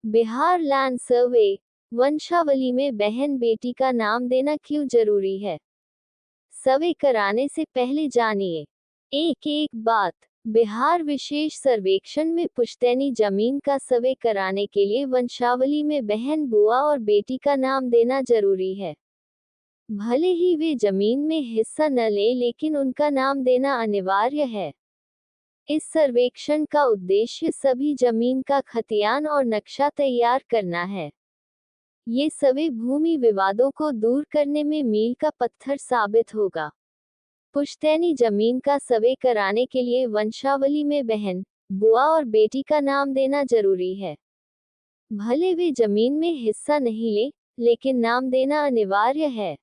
Bihar land survey. वंशावली में बहन बेटी का नाम देना क्यों जरूरी है? सर्वे कराने से पहले जानिए एक एक बात। बिहार विशेष सर्वेक्षण में पुश्तैनी जमीन का सर्वे कराने के लिए वंशावली में बहन, बुआ और बेटी का नाम देना जरूरी है। भले ही वे जमीन में हिस्सा न ले, लेकिन उनका नाम देना अनिवार्य है। इस सर्वेक्षण का उद्देश्य सभी जमीन का खतियान और नक्शा तैयार करना है। ये सर्वे भूमि विवादों को दूर करने में मील का पत्थर साबित होगा। पुश्तैनी जमीन का सर्वे कराने के लिए वंशावली में बहन, बुआ और बेटी का नाम देना जरूरी है। भले वे जमीन में हिस्सा नहीं ले, लेकिन नाम देना अनिवार्य है।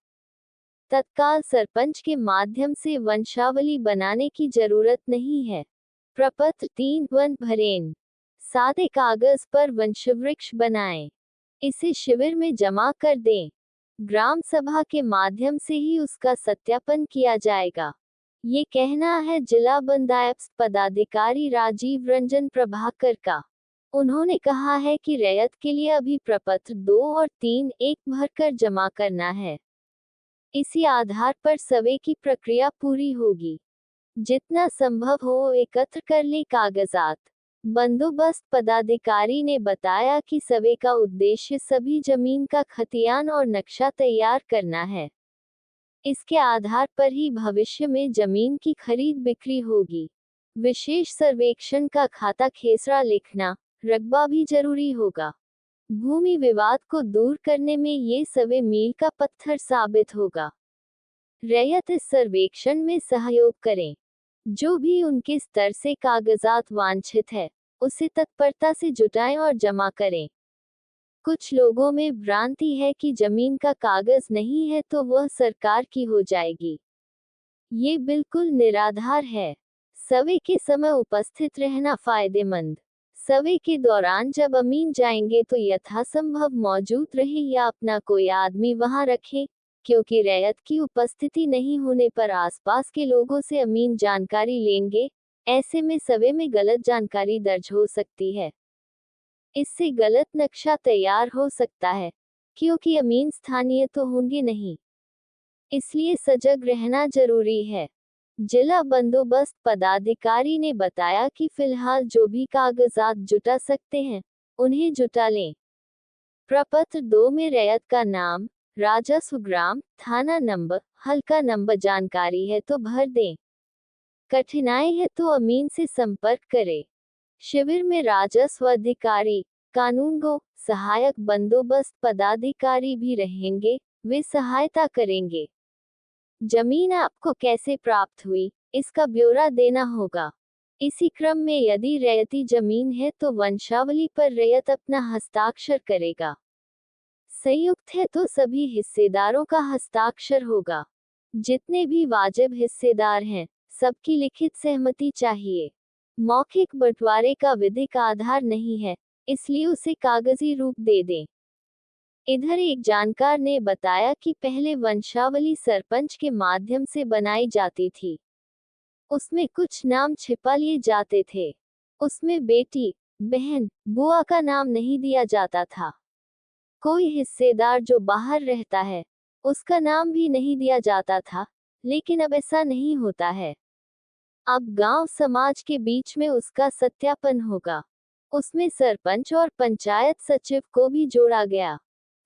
तत्काल सरपंच के माध्यम से वंशावली बनाने की जरूरत नहीं है। प्रपत्र 3 वन भरेन। सादे कागज पर वंशवृक्ष बनाएं। इसे शिविर में जमा कर दें। ग्राम सभा के माध्यम से ही उसका सत्यापन किया जाएगा। ये कहना है जिला बंदोबस्त पदाधिकारी राजीव रंजन प्रभाकर का। उन्होंने कहा है कि रैयत के लिए अभी प्रपत्र 2 और 3 एक भरकर जमा करना है। इसी आधार पर सर्वे की प्रक्रिया पूरी होगी। जितना संभव हो एकत्र कर ले कागजात। बंदोबस्त पदाधिकारी ने बताया कि सर्वे का उद्देश्य सभी जमीन का खतियान और नक्शा तैयार करना है। इसके आधार पर ही भविष्य में जमीन की खरीद बिक्री होगी। विशेष सर्वेक्षण का खाता खेसरा लिखना, रकबा भी जरूरी होगा। भूमि विवाद को दूर करने में ये सर्वे मील का पत्थर साबित होगा। रैयत इस सर्वेक्षण में सहयोग करें। जो भी उनके स्तर से कागजात वांछित है, उसे तत्परता से जुटाएं और जमा करें। कुछ लोगों में भ्रांति है कि जमीन का कागज नहीं है तो वह सरकार की हो जाएगी। ये बिल्कुल निराधार है। सर्वे के समय उपस्थित रहना फायदेमंद। सर्वे के दौरान जब अमीन जाएंगे तो यथासंभव मौजूद रहे या अपना कोई आदमी वहां रखें, क्योंकि रैयत की उपस्थिति नहीं होने पर आसपास के लोगों से अमीन जानकारी लेंगे। ऐसे में सर्वे में गलत जानकारी दर्ज हो सकती है। इससे गलत नक्शा तैयार हो सकता है, क्योंकि अमीन स्थानीय तो होंगे नहीं। इसलिए सजग रहना जरूरी है। जिला बंदोबस्त पदाधिकारी ने बताया कि फिलहाल जो भी कागजात जुटा सकते हैं, उन्हें जुटा लें। प्रपत्र 2 में रैयत का नाम, राजस्व, ग्राम, थाना नंबर, हल्का नंबर जानकारी है तो भर दें। कठिनाई है तो अमीन से संपर्क करें। शिविर में राजस्व अधिकारी, कानूनगो, सहायक बंदोबस्त पदाधिकारी भी रहेंगे। वे सहायता करेंगे। जमीन आपको कैसे प्राप्त हुई, इसका ब्यौरा देना होगा। इसी क्रम में यदि रैयती जमीन है तो वंशावली पर रैयत अपना हस्ताक्षर करेगा। संयुक्त है तो सभी हिस्सेदारों का हस्ताक्षर होगा। जितने भी वाजिब हिस्सेदार हैं, सबकी लिखित सहमति चाहिए। मौखिक बंटवारे का विधिक आधार नहीं है, इसलिए उसे कागजी रूप दे दें। इधर एक जानकार ने बताया कि पहले वंशावली सरपंच के माध्यम से बनाई जाती थी। उसमें कुछ नाम छिपा लिए जाते थे। उसमें बेटी, बहन, बुआ का नाम नहीं दिया जाता था। कोई हिस्सेदार जो बाहर रहता है, उसका नाम भी नहीं दिया जाता था, लेकिन अब ऐसा नहीं होता है। अब गांव समाज के बीच में उसका सत्यापन होगा। उसमें सरपंच और पंचायत सचिव को भी जोड़ा गया।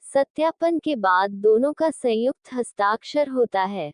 सत्यापन के बाद दोनों का संयुक्त हस्ताक्षर होता है।